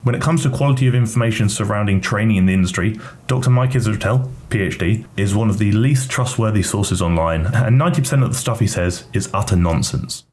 When it comes to quality of information surrounding training in the industry, Dr. Mike Israetel, PhD, is one of the least trustworthy sources online, and 90% of the stuff he says is utter nonsense.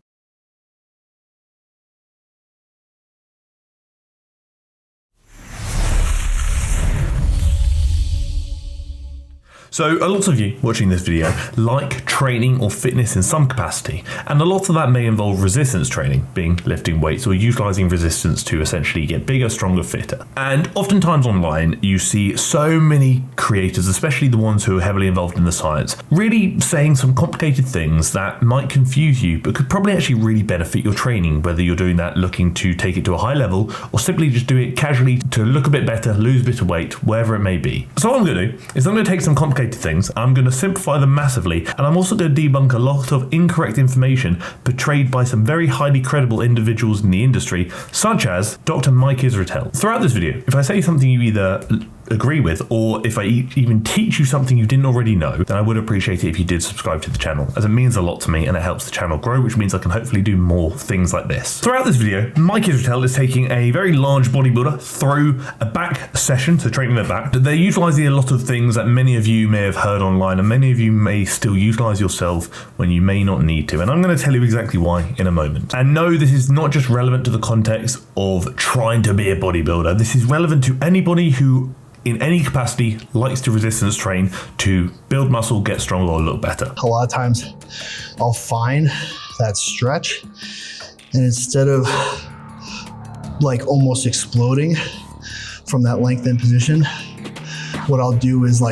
So a lot of you watching this video like training or fitness in some capacity, and a lot of that may involve resistance training, being lifting weights or utilizing resistance to essentially get bigger, stronger, fitter. And oftentimes online you see so many creators, especially the ones who are heavily involved in the science, really saying some complicated things that might confuse you but could probably actually really benefit your training, whether you're doing that looking to take it to a high level or simply just do it casually to look a bit better, lose a bit of weight, wherever it may be. So what I'm going to do is I'm going to take some complicated things, I'm going to simplify them massively, and I'm also going to debunk a lot of incorrect information portrayed by some very highly credible individuals in the industry, such as Dr. Mike Israetel. Throughout this video, if I say something you either agree with, or if I even teach you something you didn't already know, then I would appreciate it if you did subscribe to the channel, as it means a lot to me and it helps the channel grow, which means I can hopefully do more things like this. Throughout this video, Mike Israetel is taking a very large bodybuilder through a back session, so training their back. They're utilizing a lot of things that many of you may have heard online, and many of you may still utilize yourself when you may not need to, and I'm going to tell you exactly why in a moment. And no, this is not just relevant to the context of trying to be a bodybuilder. This is relevant to anybody who in any capacity likes to resistance train to build muscle, get stronger, or look better. A lot of times I'll find that stretch, and instead of like almost exploding from that lengthened position, what I'll do is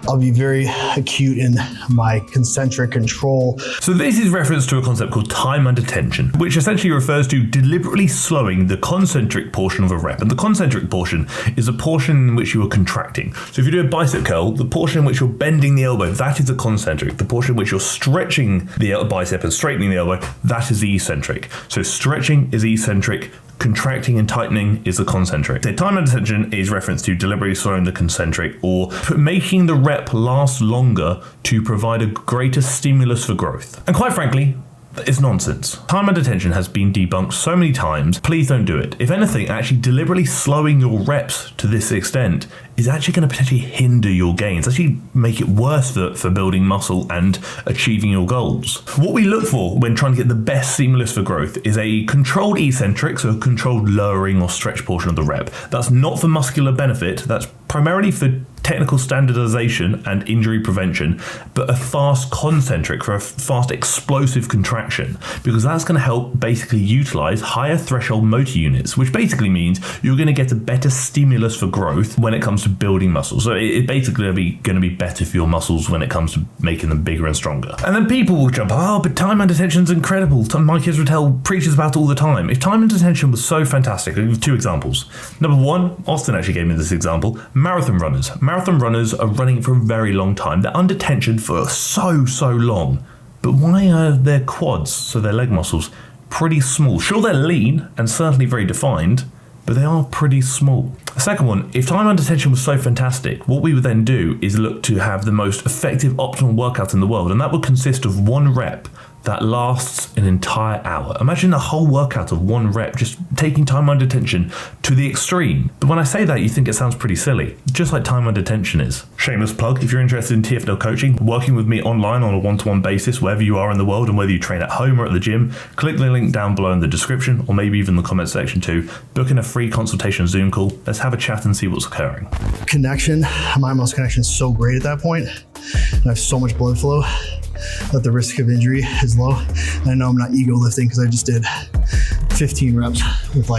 I'll be very acute in my concentric control. So this is reference to a concept called time under tension, which essentially refers to deliberately slowing the concentric portion of a rep. And the concentric portion is a portion in which you are contracting. So if you do a bicep curl, the portion in which you're bending the elbow, that is the concentric. The portion in which you're stretching the bicep and straightening the elbow, that is the eccentric. So stretching is eccentric, contracting and tightening is the concentric. The time under tension is reference to deliberately slowing the concentric, or making the rep last longer to provide a greater stimulus for growth. And quite frankly, it's nonsense. Time under tension has been debunked so many times. Please don't do it. If anything, actually deliberately slowing your reps to this extent is actually going to potentially hinder your gains, actually make it worse for building muscle and achieving your goals. What we look for when trying to get the best stimulus for growth is a controlled eccentric, so a controlled lowering or stretch portion of the rep. That's not for muscular benefit, that's primarily for technical standardization and injury prevention, but a fast concentric for a fast explosive contraction, because that's going to help basically utilize higher threshold motor units, which basically means you're going to get a better stimulus for growth when it comes to building muscles. So it's basically going to be better for your muscles when it comes to making them bigger and stronger. And then people will jump, but time under tension is incredible. Mike Israetel preaches about it all the time. If time under tension was so fantastic, I'll give you two examples. Number one, Austin actually gave me this example, marathon runners. Marathon runners are running for a very long time. They're under tension for so long. But why are their quads, so their leg muscles, pretty small? Sure, they're lean and certainly very defined, but they are pretty small. The second one, if time under tension was so fantastic, what we would then do is look to have the most effective optimal workout in the world, and that would consist of one rep that lasts an entire hour. Imagine a whole workout of one rep, just taking time under tension to the extreme. But when I say that, you think it sounds pretty silly, just like time under tension is. Shameless plug, if you're interested in TFNL coaching, working with me online on a one-to-one basis, wherever you are in the world and whether you train at home or at the gym, click the link down below in the description, or maybe even the comment section too. Book in a free consultation Zoom call. Let's have a chat and see what's occurring. Connection, my muscle connection is so great at that point, and I have so much blood flow that the risk of injury is low. And I know I'm not ego lifting because I just did 15 reps with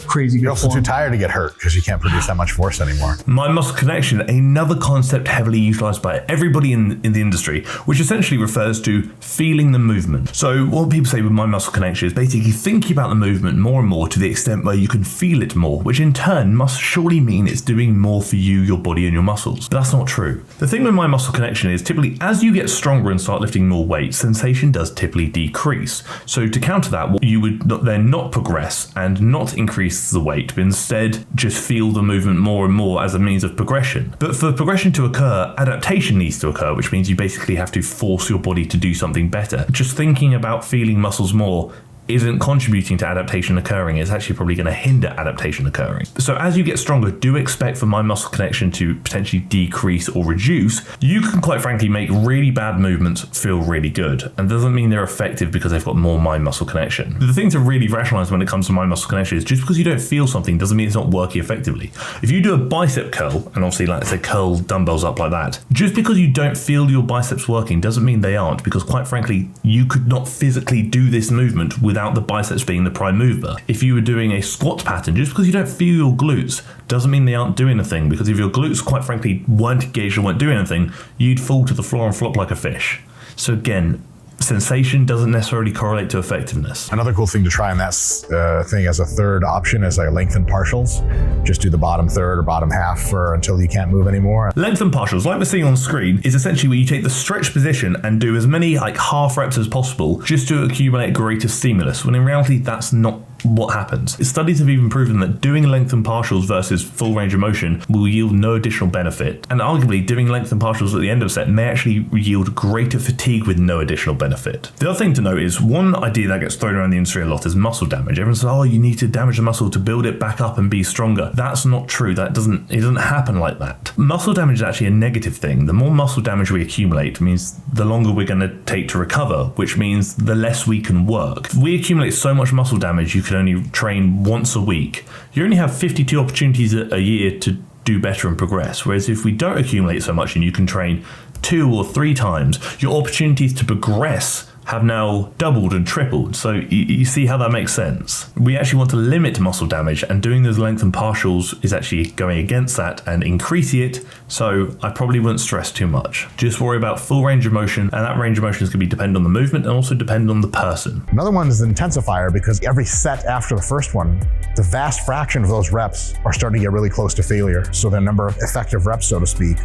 crazy good You're also form. too tired to get hurt because you can't produce that much force anymore. Mind muscle connection, another concept heavily utilized by everybody in the industry, which essentially refers to feeling the movement. So what people say with mind muscle connection is basically thinking about the movement more and more to the extent where you can feel it more, which in turn must surely mean it's doing more for you, your body, and your muscles. But that's not true. The thing with mind muscle connection is typically as you get stronger and start lifting more weight, sensation does typically decrease. So to counter that, you would then not progress and not increase the weight, but instead just feel the movement more and more as a means of progression. But for progression to occur, adaptation needs to occur, which means you basically have to force your body to do something better. Just thinking about feeling muscles more isn't contributing to adaptation occurring. It's actually probably going to hinder adaptation occurring. So as you get stronger, do expect for mind muscle connection to potentially decrease or reduce. You can quite frankly make really bad movements feel really good, and doesn't mean they're effective because they've got more mind muscle connection. The thing to really rationalize when it comes to mind muscle connection is just because you don't feel something doesn't mean it's not working effectively. If you do a bicep curl, and obviously like say curl dumbbells up like that, just because you don't feel your biceps working doesn't mean they aren't, because quite frankly, you could not physically do this movement without the biceps being the prime mover. If you were doing a squat pattern, just because you don't feel your glutes doesn't mean they aren't doing anything, because if your glutes quite frankly weren't engaged or weren't doing anything, you'd fall to the floor and flop like a fish. So again, sensation doesn't necessarily correlate to effectiveness. Another cool thing to try on that thing as a third option is like lengthen partials. Just do the bottom third or bottom half for until you can't move anymore. Lengthen partials, like we're seeing on screen, is essentially where you take the stretch position and do as many like half reps as possible just to accumulate greater stimulus, when in reality that's not what happens. Studies have even proven that doing lengthen partials versus full range of motion will yield no additional benefit, and arguably doing lengthen partials at the end of a set may actually yield greater fatigue with no additional benefit. The other thing to note is one idea that gets thrown around the industry a lot is muscle damage. Everyone says, oh, you need to damage the muscle to build it back up and be stronger. That's not true. It doesn't happen like that. Muscle damage is actually a negative thing. The more muscle damage we accumulate means the longer we're going to take to recover, which means the less we can work. If we accumulate so much muscle damage you can only train once a week, you only have 52 opportunities a year to do better and progress. Whereas if we don't accumulate so much and you can train 2 or 3 times, your opportunities to progress have now doubled and tripled. So you see how that makes sense. We actually want to limit muscle damage, and doing those lengthen partials is actually going against that and increasing it. So I probably wouldn't stress too much. Just worry about full range of motion, and that range of motion is going to be dependent on the movement and also depend on the person. Another one is the intensifier, because every set after the first one, the vast fraction of those reps are starting to get really close to failure. So the number of effective reps, so to speak,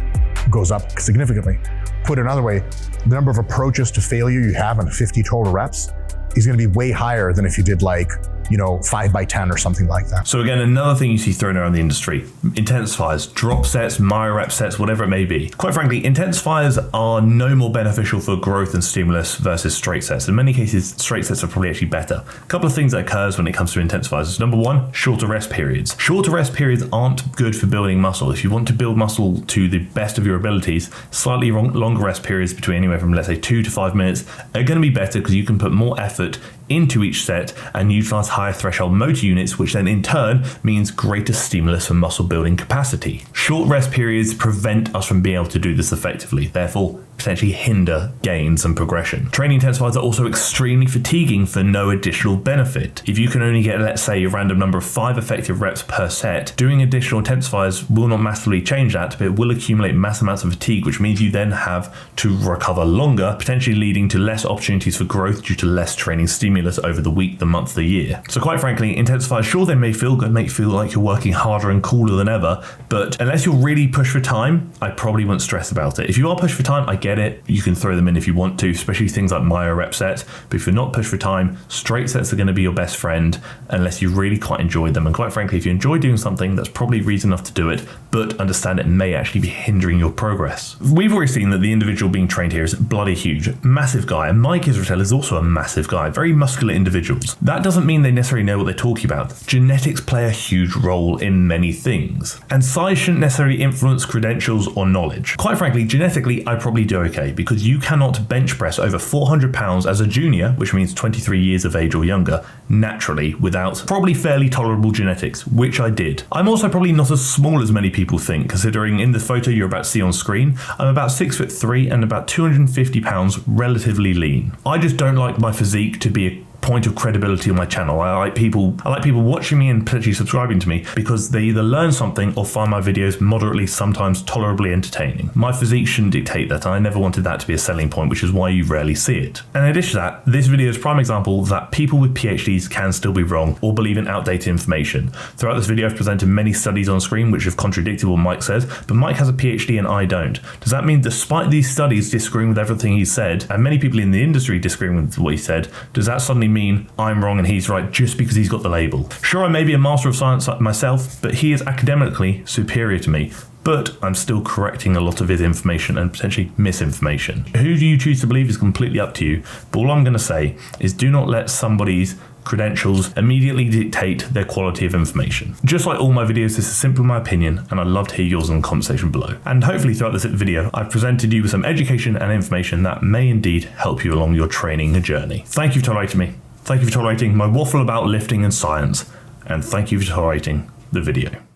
goes up significantly. Put another way, the number of approaches to failure you have in 50 total reps is going to be way higher than if you did 5 by 10 or something like that. So again, another thing you see thrown around the industry, intensifiers, drop sets, myo rep sets, whatever it may be. Quite frankly, intensifiers are no more beneficial for growth and stimulus versus straight sets. In many cases, straight sets are probably actually better. A couple of things that occurs when it comes to intensifiers is number one, shorter rest periods. Shorter rest periods aren't good for building muscle. If you want to build muscle to the best of your abilities, slightly longer rest periods between anywhere from let's say 2 to 5 minutes are going to be better, because you can put more effort into each set and utilize higher threshold motor units, which then in turn means greater stimulus for muscle building capacity. Short rest periods prevent us from being able to do this effectively, therefore potentially hinder gains and progression. Training intensifiers are also extremely fatiguing for no additional benefit. If you can only get, let's say, a random number of 5 effective reps per set, doing additional intensifiers will not massively change that, but it will accumulate mass amounts of fatigue, which means you then have to recover longer, potentially leading to less opportunities for growth due to less training stimulus over the week, the month, the year. So quite frankly, intensifiers, sure, they may feel good, make you feel like you're working harder and cooler than ever, but unless you're really pushed for time, I probably wouldn't stress about it. If you are pushed for time, I get it. You can throw them in if you want to, especially things like myo rep sets. But if you're not pushed for time, straight sets are going to be your best friend unless you really quite enjoy them. And quite frankly, if you enjoy doing something, that's probably reason enough to do it, but understand it may actually be hindering your progress. We've already seen that the individual being trained here is bloody huge, massive guy. And Mike Israetel is also a massive guy, very muscular individuals. That doesn't mean they necessarily know what they're talking about. Genetics play a huge role in many things, and size shouldn't necessarily influence credentials or knowledge. Quite frankly, genetically, I probably do okay, because you cannot bench press over 400 pounds as a junior, which means 23 years of age or younger, naturally without probably fairly tolerable genetics, which I did. I'm also probably not as small as many people think, considering in the photo you're about to see on screen, I'm about 6'3" and about 250 pounds, relatively lean. I just don't like my physique to be a point of credibility on my channel. I like people watching me and potentially subscribing to me because they either learn something or find my videos moderately, sometimes tolerably entertaining. My physique shouldn't dictate that, and I never wanted that to be a selling point, which is why you rarely see it. And in addition to that, this video is a prime example that people with PhDs can still be wrong or believe in outdated information. Throughout this video I've presented many studies on screen which have contradicted what Mike says, but Mike has a PhD and I don't. Does that mean despite these studies disagreeing with everything he said, and many people in the industry disagreeing with what he said, does that suddenly mean I'm wrong and he's right just because he's got the label? Sure, I may be a master of science myself, but he is academically superior to me. But I'm still correcting a lot of his information and potentially misinformation. Who do you choose to believe is completely up to you, but all I'm going to say is do not let somebody's credentials immediately dictate their quality of information. Just like all my videos, this is simply my opinion, and I'd love to hear yours in the comment section below. And hopefully throughout this video, I've presented you with some education and information that may indeed help you along your training journey. Thank you for tolerating me. Thank you for tolerating my waffle about lifting and science. And thank you for tolerating the video.